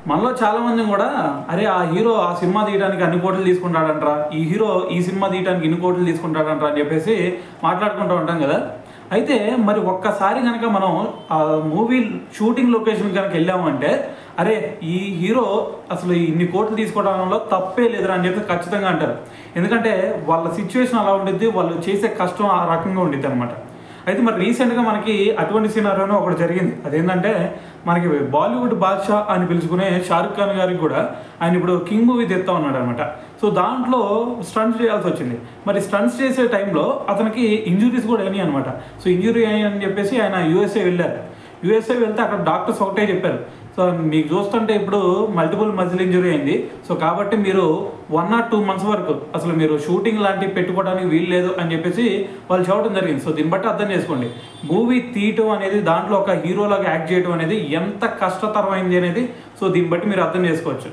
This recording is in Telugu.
మనలో చాలామంది కూడా అరే ఆ హీరో ఆ సినిమా తీయడానికి అన్ని కోట్లు తీసుకుంటాడంట్రా, ఈ హీరో ఈ సినిమా తీయడానికి ఇన్ని కోట్లు తీసుకుంటాడంట్రా అని చెప్పేసి మాట్లాడుకుంటూ ఉంటాం కదా. అయితే మరి ఒక్కసారి కనుక మనం ఆ మూవీ షూటింగ్ లొకేషన్ కనుక వెళ్ళామంటే అరే ఈ హీరో అసలు ఇన్ని కోట్లు తీసుకోవడంలో తప్పే లేదురా అని చెప్పి ఖచ్చితంగా అంటారు. ఎందుకంటే వాళ్ళ సిచ్యువేషన్ అలా ఉండిద్ది, వాళ్ళు చేసే కష్టం ఆ రకంగా ఉండిద్ది అనమాట. అయితే మరి రీసెంట్గా మనకి అటువంటి సినారియోనే ఒకటి జరిగింది. అదేంటంటే మనకి బాలీవుడ్ బాద్షా అని పిలుచుకునే షారుఖ్ ఖాన్ గారికి కూడా ఆయన ఇప్పుడు కింగ్ మూవీ తెస్తా ఉన్నాడు అనమాట. సో దాంట్లో స్టంట్స్ చేయాల్సి వచ్చింది. మరి స్టంట్స్ చేసే టైంలో అతనికి ఇంజురీస్ కూడా అయినాయి అనమాట. సో ఇంజురీ అని చెప్పేసి ఆయన యూఎస్ఏ వెళ్ళారు. యూఎస్ఏ వెళ్తే అక్కడ డాక్టర్స్ ఒకటే చెప్పారు, సో మీకు చూస్తుంటే ఇప్పుడు మల్టిపుల్ మజిల్ ఇంజురీ అయింది, సో కాబట్టి మీరు 1 or 2 months వరకు అసలు మీరు షూటింగ్ లాంటివి పెట్టుకోవడానికి వీలు లేదు అని చెప్పేసి వాళ్ళు చెప్పడం జరిగింది. సో దీన్ని బట్టి అర్థం చేసుకోండి, మూవీ తీయటం అనేది, దాంట్లో ఒక హీరోలాగా యాక్ట్ చేయడం అనేది ఎంత కష్టతరమైంది అనేది సో దీన్ని బట్టి మీరు అర్థం చేసుకోవచ్చు.